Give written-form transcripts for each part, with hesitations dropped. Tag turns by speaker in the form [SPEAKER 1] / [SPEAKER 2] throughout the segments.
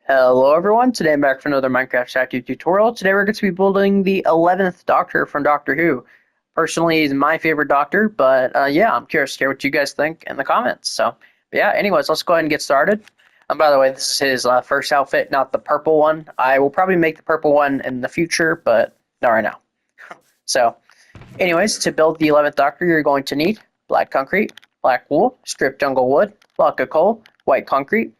[SPEAKER 1] Hello everyone, today I'm back for another Minecraft statue tutorial. Today we're going to be building the 11th Doctor from Doctor Who. Personally, he's my favorite Doctor, but yeah, I'm curious to hear what you guys think in the comments. But yeah, anyways, let's go ahead and get started. By the way, this is his first outfit, not the purple one. I will probably make the purple one in the future, but not right now. So, anyways, to build the 11th Doctor, you're going to need black concrete, black wool, stripped jungle wood, block of coal, white concrete,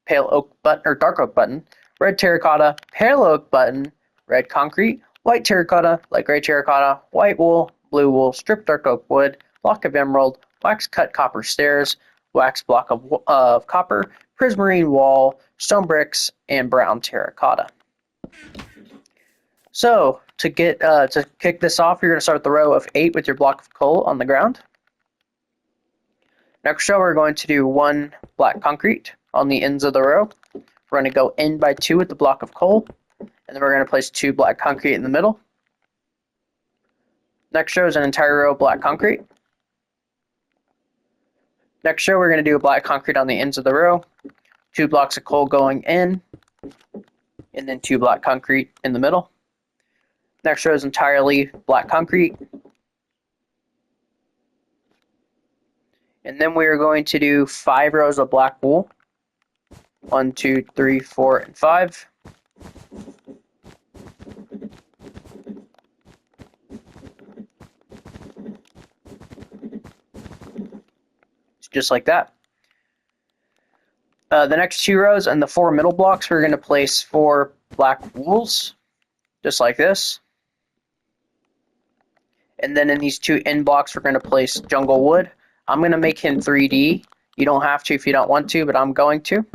[SPEAKER 1] pale oak button or dark oak button, red terracotta, pale oak button, red concrete, white terracotta, light gray terracotta, white wool, blue wool, stripped dark oak wood, block of emerald, wax cut copper stairs, wax block of copper, prismarine wall, stone bricks, and brown terracotta. So to kick this off, you're going to start with the row of 8 with your block of coal on the ground. Next row, we're going to do 1 black concrete on the ends of the row. We're going to go in by 2 with the block of coal, and then we're going to place 2 black concrete in the middle. Next row is an entire row of black concrete. Next row, we're going to do a black concrete on the ends of the row, 2 blocks of coal going in, and then 2 black concrete in the middle. Next row is entirely black concrete. And then we are going to do 5 rows of black wool. 1, 2, 3, 4, and 5. Just like that. The next 2 rows and the 4 middle blocks, we're going to place 4 black wools, just like this. And then in these 2 end blocks, we're going to place jungle wood. I'm going to make him 3D. You don't have to if you don't want to, but I'm going to.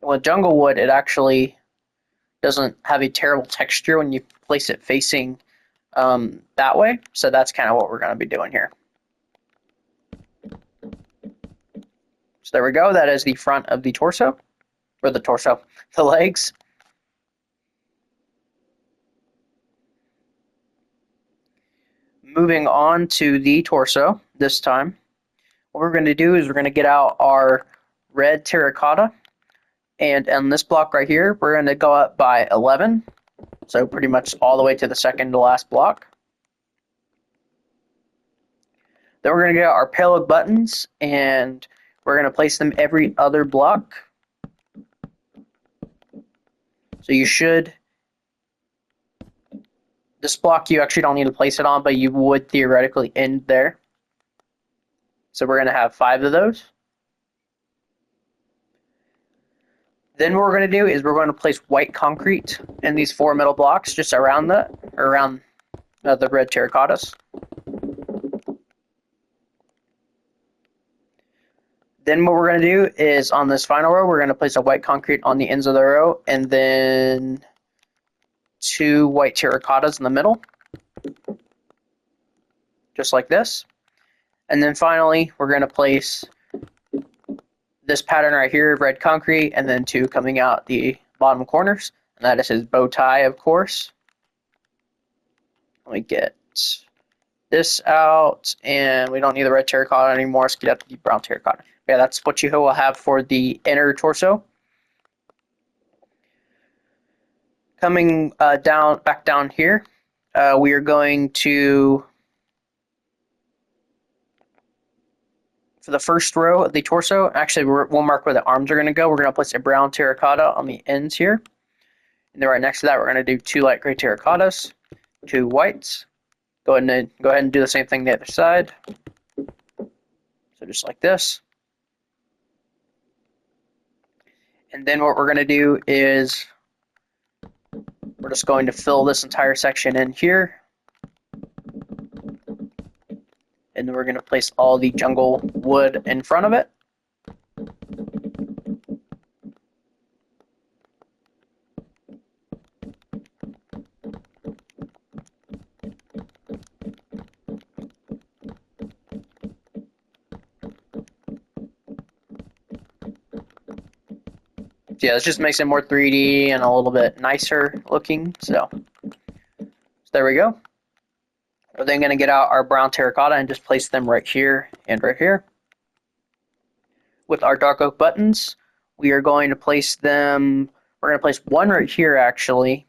[SPEAKER 1] With jungle wood, it actually doesn't have a terrible texture when you place it facing that way. So that's kind of what we're going to be doing here. So there we go. That is the front of the torso, or the legs. Moving on to the torso this time. What we're going to do is we're going to get out our red terracotta. And on this block right here, we're going to go up by 11. So pretty much all the way to the second to last block. Then we're going to get our pale oak buttons, and we're going to place them every other block. So you should, this block you actually don't need to place it on, but you would theoretically end there. So we're going to have 5 of those. Then what we're going to do is we're going to place white concrete in these 4 middle blocks just around the red terracottas. Then what we're going to do is on this final row, we're going to place a white concrete on the ends of the row, and then 2 white terracottas in the middle, just like this. And then finally, we're going to place this pattern right here of red concrete, and then 2 coming out the bottom corners, and that is his bow tie, of course. Let me get this out, and we don't need the red terracotta anymore, so get out the brown terracotta. Yeah, that's what you will have for the inner torso. Coming back down here, we are going to, for the first row of the torso, actually we'll mark where the arms are going to go. We're going to place a brown terracotta on the ends here. And then right next to that, we're going to do 2 light gray terracottas, 2 whites. Go ahead and do the same thing the other side. So just like this. And then what we're going to do is we're just going to fill this entire section in here. And then we're going to place all the jungle wood in front of it. Yeah, this just makes it more 3D and a little bit nicer looking. So there we go. We're then going to get out our brown terracotta and just place them right here and right here. with our dark oak buttons. We are going to place them, we're going to place one right here actually.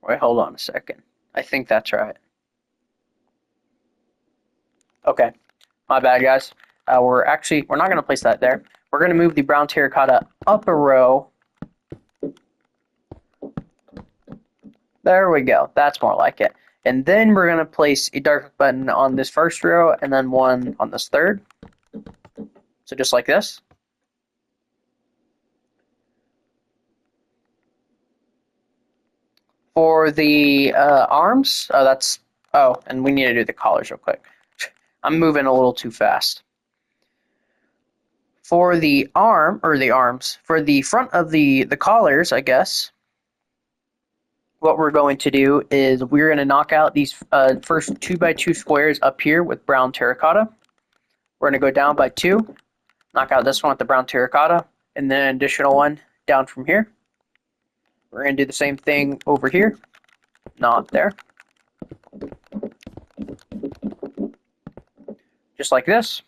[SPEAKER 1] Wait, hold on a second. I think that's right. Okay, my bad, guys. We're not going to place that there. We're going to move the brown terracotta up a row. There we go. That's more like it. And then we're going to place a dark oak button on this first row and then one on this third. So just like this. For the arms, and we need to do the collars real quick. I'm moving a little too fast. For the arms, for the front of the collars, I guess, what we're going to do is we're going to knock out these first 2x2 squares up here with brown terracotta. We're going to go down by 2, knock out this one with the brown terracotta, and then an additional one down from here. We're going to do the same thing over here, not there. Just like this.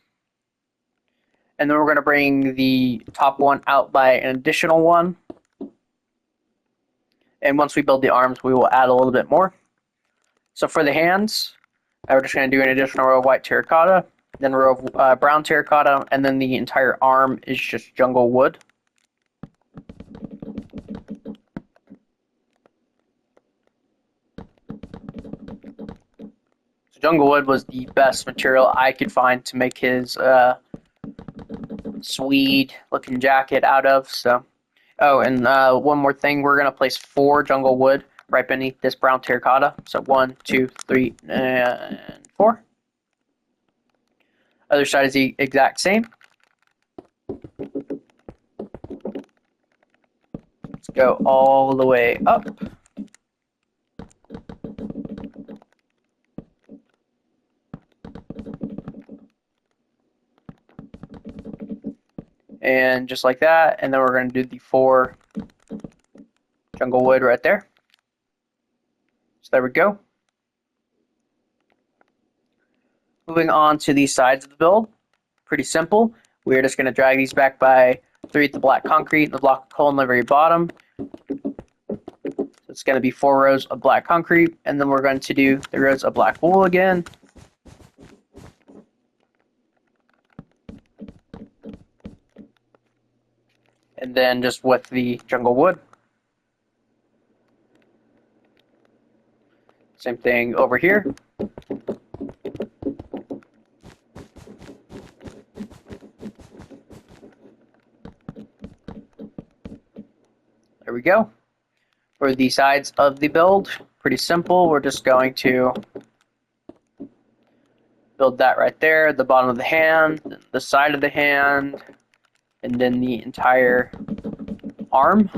[SPEAKER 1] And then we're going to bring the top one out by an additional one. And once we build the arms, we will add a little bit more. So for the hands, we're just going to do an additional row of white terracotta, then a row of brown terracotta, and then the entire arm is just jungle wood. So jungle wood was the best material I could find to make his Swede looking jacket out of. So, oh, and one more thing, we're going to place 4 jungle wood right beneath this brown terracotta. So 1, 2, 3, and 4. Other side is the exact same. Let's go all the way up. And just like that, and then we're going to do the 4 jungle wood right there. So there we go. Moving on to the sides of the build, pretty simple. We're just going to drag these back by 3 with the black concrete and the block of coal on the very bottom. So it's going to be 4 rows of black concrete, and then we're going to do the rows of black wool again. And then just with the jungle wood. Same thing over here. There we go. For the sides of the build, pretty simple. We're just going to build that right there, the bottom of the hand, the side of the hand, and then the entire arm.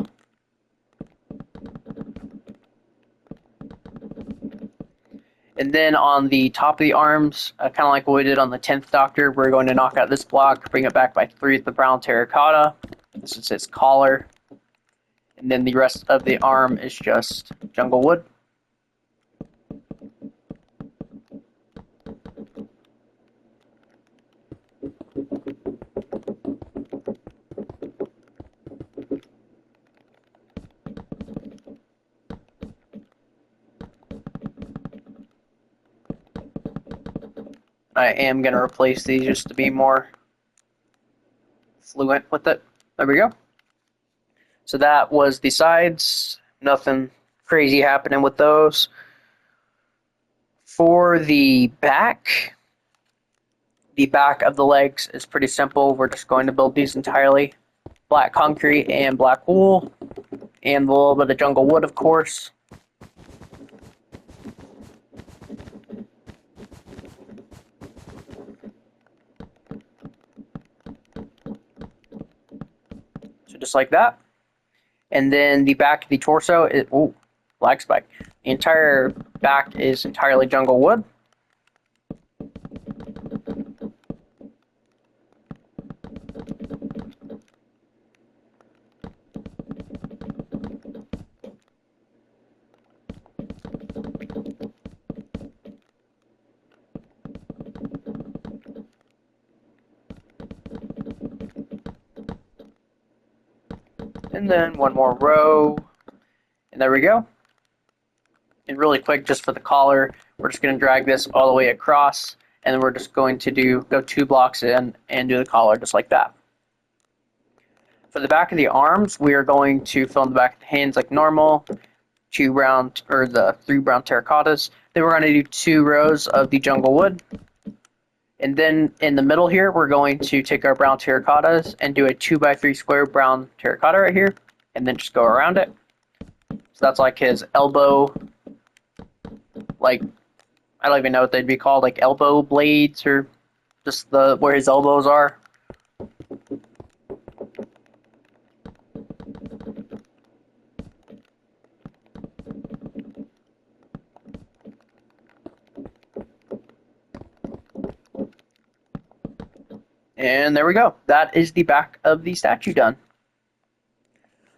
[SPEAKER 1] And then on the top of the arms, kind of like what we did on the 10th Doctor, we're going to knock out this block, bring it back by 3 with the brown terracotta. This is its collar. And then the rest of the arm is just jungle wood. I am going to replace these just to be more fluent with it. There we go. So that was the sides. Nothing crazy happening with those. For the back of the legs is pretty simple. We're just going to build these entirely black concrete and black wool, and a little bit of jungle wood, of course. So just like that. And then the back of the torso is, ooh, lag spike. The entire back is entirely jungle wood. And then one more row. And there we go. And really quick, just for the collar, we're just going to drag this all the way across. And then we're just going to go 2 blocks in and do the collar just like that. For the back of the arms, we are going to fill in the back of the hands like normal. 3 brown terracottas. Then we're going to do 2 rows of the jungle wood. And then in the middle here, we're going to take our brown terracottas and do a 2x3 square brown terracotta right here. And then just go around it. So that's like his elbow, like, I don't even know what they'd be called, like elbow blades, or just where his elbows are. And there we go. That is the back of the statue done.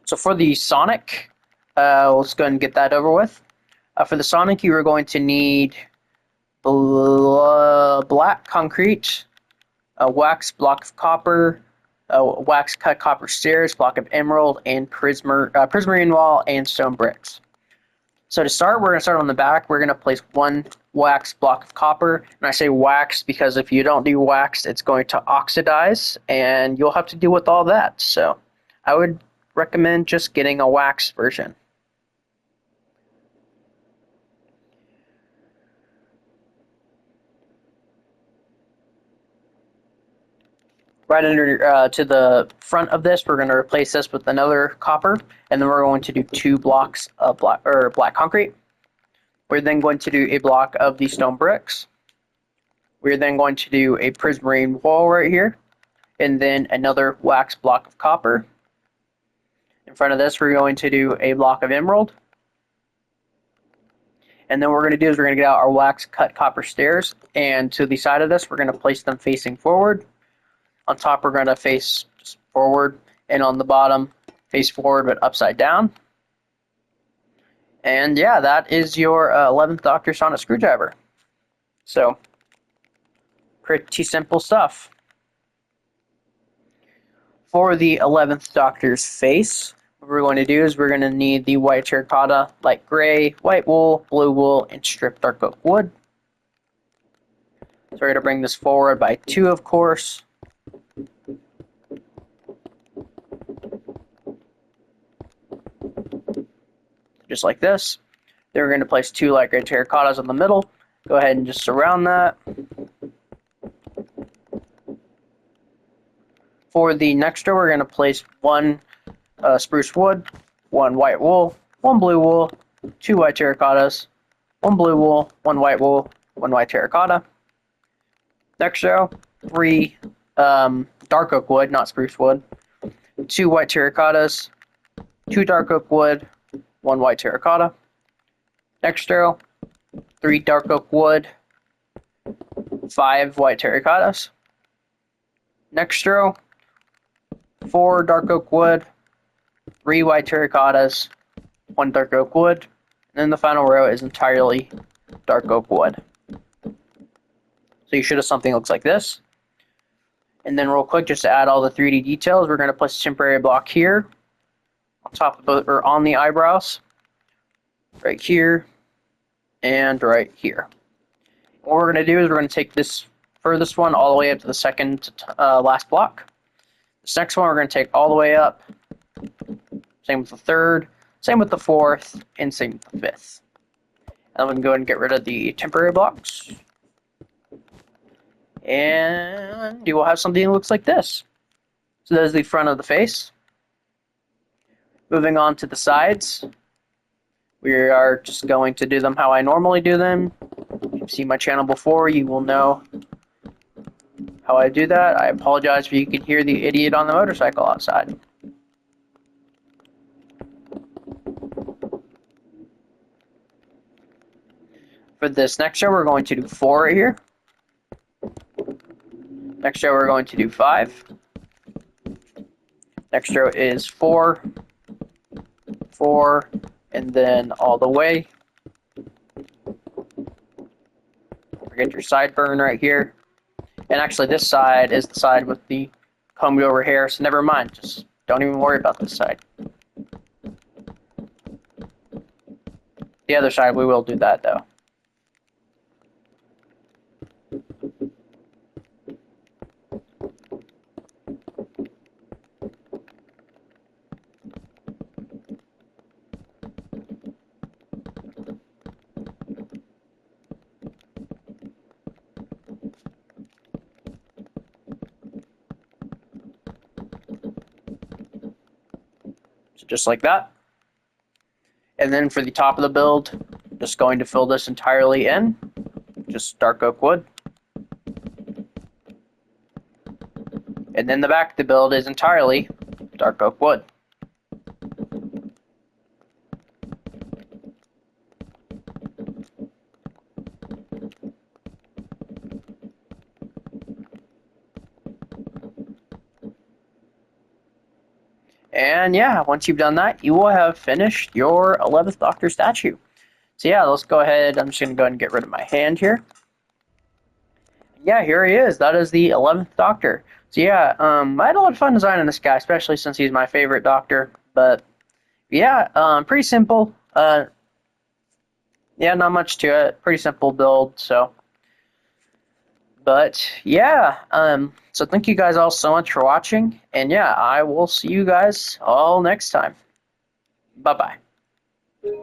[SPEAKER 1] So for the Sonic, let's go ahead and get that over with. For the Sonic, you are going to need black concrete, a wax block of copper, a wax cut copper stairs, block of emerald, and prismarine wall and stone bricks. So to start, we're going to start on the back. We're going to place 1 wax block of copper. And I say wax because if you don't do wax, it's going to oxidize, and you'll have to deal with all that. So I would recommend just getting a wax version. Right under to the front of this, we're going to replace this with another copper, and then we're going to do 2 blocks of black concrete. We're then going to do a block of the stone bricks. We're then going to do a prismarine wall right here, and then another wax block of copper. In front of this, we're going to do a block of emerald. And then what we're going to do is we're going to get out our wax cut copper stairs, and to the side of this, we're going to place them facing forward. On top, we're going to face forward, and on the bottom, face forward but upside down. And yeah, that is your 11th Doctor Sonic screwdriver. So, pretty simple stuff. For the 11th Doctor's face, what we're going to do is we're going to need the white terracotta, light gray, white wool, blue wool, and stripped dark oak wood. So we're going to bring this forward by 2, of course. Just like this. Then we're going to place 2 light gray terracottas in the middle. Go ahead and just surround that. For the next row, we're going to place 1 spruce wood, 1 white wool, 1 blue wool, 2 white terracottas, 1 blue wool, 1 white wool, 1 white terracotta. Next row, 3 dark oak wood, not spruce wood, 2 white terracottas, 2 dark oak wood, 1 white terracotta. Next row, 3 dark oak wood, 5 white terracottas. Next row, 4 dark oak wood, 3 white terracottas, 1 dark oak wood, and then the final row is entirely dark oak wood. So you should have something that looks like this. And then real quick, just to add all the 3D details, we're going to place a temporary block here, on top of both, or on the eyebrows, right here, and right here. What we're going to do is we're going to take this furthest one all the way up to the second last block. This next one we're going to take all the way up. Same with the third, same with the fourth, and same with the fifth. And we can go ahead and get rid of the temporary blocks. And you will have something that looks like this. So that is the front of the face. Moving on to the sides, we are just going to do them how I normally do them. If you've seen my channel before, you will know how I do that. I apologize if you can hear the idiot on the motorcycle outside. For this next row, we're going to do 4 right here. Next row, we're going to do 5. Next row is 4, 4, and then all the way. Forget your sideburn right here. And actually, this side is the side with the combed over hair, so never mind. Just don't even worry about this side. The other side, we will do that, though. So just like that. And then for the top of the build, just going to fill this entirely in. Just dark oak wood. And then the back of the build is entirely dark oak wood. And yeah, once you've done that, you will have finished your 11th Doctor statue. So yeah, let's go ahead. I'm just going to go ahead and get rid of my hand here. Yeah, here he is. That is the 11th Doctor. So yeah, I had a lot of fun designing this guy, especially since he's my favorite Doctor. But yeah, pretty simple. Yeah, not much to it. Pretty simple build. So, but yeah, so thank you guys all so much for watching, and yeah, I will see you guys all next time. Bye bye.